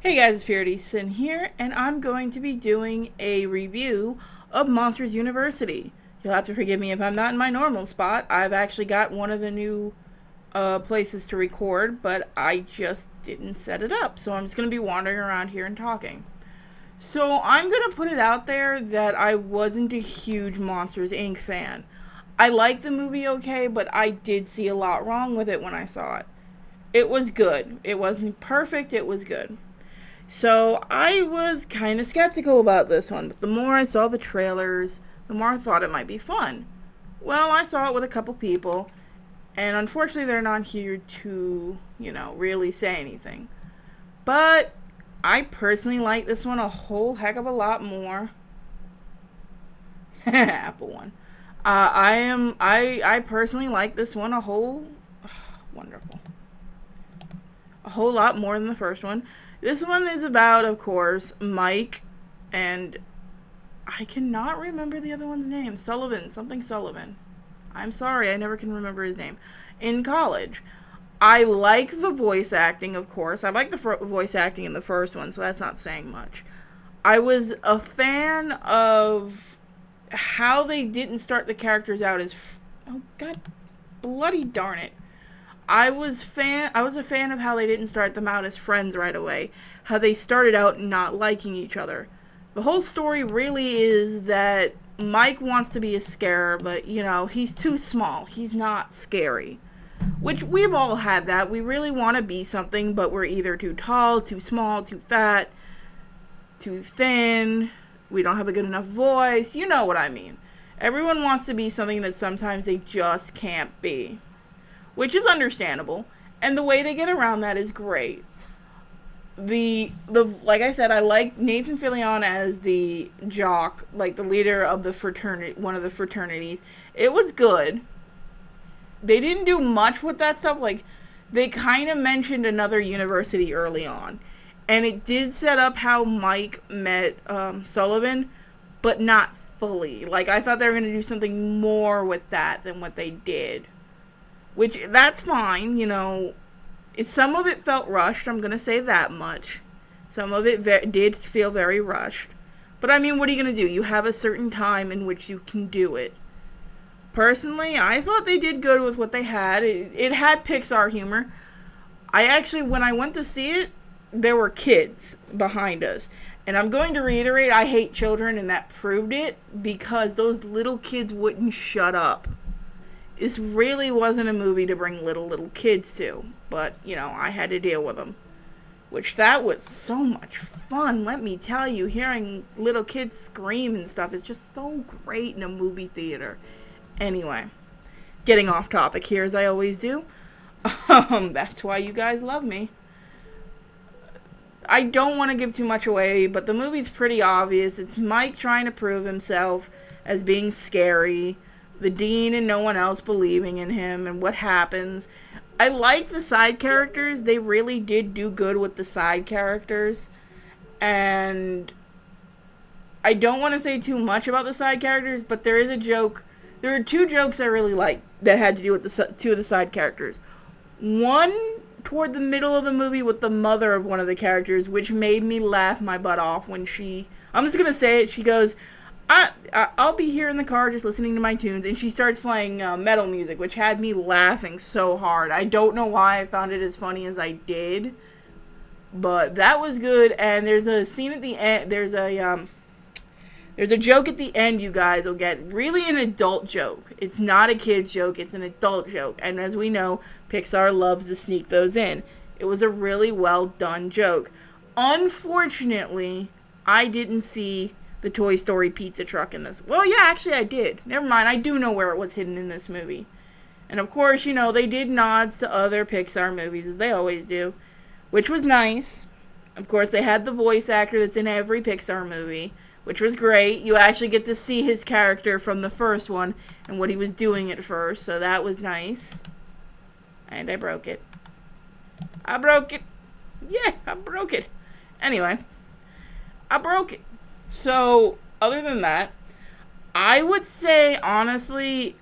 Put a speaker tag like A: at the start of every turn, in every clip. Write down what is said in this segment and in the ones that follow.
A: Hey guys, it's Purity Sin here, and I'm going to be doing a review of Monsters University. You'll have to forgive me if I'm not in my normal spot. I've actually got one of the new places to record, but I just didn't set it up, so I'm just going to be wandering around here and talking. So I'm going to put it out there that I wasn't a huge Monsters Inc. fan. I liked the movie okay, but I did see a lot wrong with it when I saw it. It was good. It wasn't perfect, it was good. So I was kind of skeptical about this one, but the more I saw the trailers, the more I thought it might be fun. Well, I saw it with a couple people, and unfortunately they're not here to, really say anything. But I personally like this one a whole heck of a lot more. Apple one. I personally like this one wonderful. A whole lot more than the first one. This one is about, of course, Mike, and I cannot remember the other one's name. Something Sullivan. I'm sorry, I never can remember his name. In college. I like the voice acting, of course. I like the voice acting in the first one, so that's not saying much. I was a fan of how they didn't start the characters out as... Oh, god bloody darn it. I was a fan of how they didn't start them out as friends right away. How they started out not liking each other. The whole story really is that Mike wants to be a scarer, but, he's too small. He's not scary. Which we've all had that. We really want to be something, but we're either too tall, too small, too fat, too thin. We don't have a good enough voice. You know what I mean. Everyone wants to be something that sometimes they just can't be. Which is understandable, and the way they get around that is great. Like I said, I like Nathan Fillion as the jock, like the leader of the fraternity, one of the fraternities. It was good. They didn't do much with that stuff. Like, they kind of mentioned another university early on, and it did set up how Mike met Sullivan, but not fully. Like, I thought they were going to do something more with that than what they did. Which, that's fine, Some of it felt rushed, I'm going to say that much. Some of it did feel very rushed. But, what are you going to do? You have a certain time in which you can do it. Personally, I thought they did good with what they had. It had Pixar humor. When I went to see it, there were kids behind us. And I'm going to reiterate, I hate children, and that proved it, because those little kids wouldn't shut up. This really wasn't a movie to bring little kids to. But, I had to deal with them. Which, that was so much fun, let me tell you. Hearing little kids scream and stuff is just so great in a movie theater. Anyway, getting off topic here as I always do. That's why you guys love me. I don't want to give too much away, but the movie's pretty obvious. It's Mike trying to prove himself as being scary. The dean and no one else believing in him and what happens. I like the side characters. They really did do good with the side characters. And I don't want to say too much about the side characters, but there is a joke. There are two jokes I really like that had to do with the two of the side characters. One toward the middle of the movie with the mother of one of the characters, which made me laugh my butt off when I'm just going to say it, she goes... I'll be here in the car just listening to my tunes, and she starts playing metal music, which had me laughing so hard. I don't know why I found it as funny as I did, but that was good. And there's a scene at the end. There's a joke at the end. You guys will get really an adult joke. It's not a kid's joke. It's an adult joke. And as we know, Pixar loves to sneak those in. It was a really well done joke. Unfortunately, I didn't see the Toy Story pizza truck in this. Well, yeah, actually I did. Never mind, I do know where it was hidden in this movie. And of course, they did nods to other Pixar movies, as they always do, which was nice. Of course, they had the voice actor that's in every Pixar movie, which was great. You actually get to see his character from the first one and what he was doing at first, so that was nice. And I broke it. Yeah, I broke it. Anyway, I broke it. So, other than that, I would say, honestly,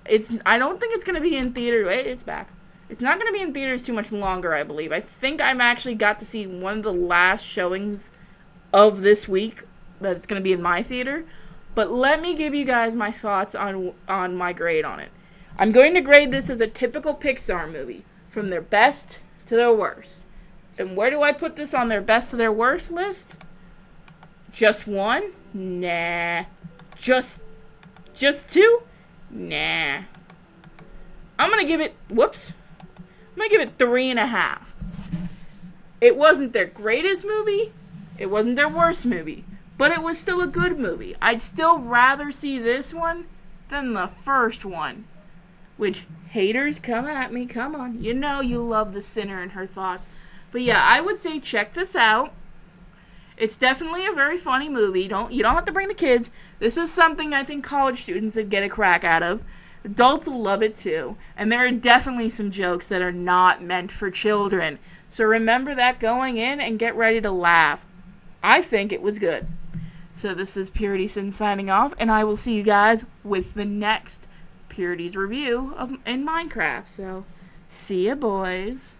A: I don't think it's going to be in theater. It's back. It's not going to be in theaters too much longer, I believe. I think I've actually got to see one of the last showings of this week that it's going to be in my theater. But let me give you guys my thoughts on my grade on it. I'm going to grade this as a typical Pixar movie, from their best to their worst. And where do I put this on their best to their worst list? Just one? Nah. Just two? Nah. I'm going to give it, I'm going to give it 3.5. It wasn't their greatest movie. It wasn't their worst movie. But it was still a good movie. I'd still rather see this one than the first one. Which, haters, come at me. Come on. You know you love The Sinner and Her Thoughts. But yeah, I would say check this out. It's definitely a very funny movie. You don't have to bring the kids. This is something I think college students would get a crack out of. Adults will love it too. And there are definitely some jokes that are not meant for children. So remember that going in and get ready to laugh. I think it was good. So this is Purity Sin signing off, and I will see you guys with the next Purity's review in Minecraft. So, see ya, boys.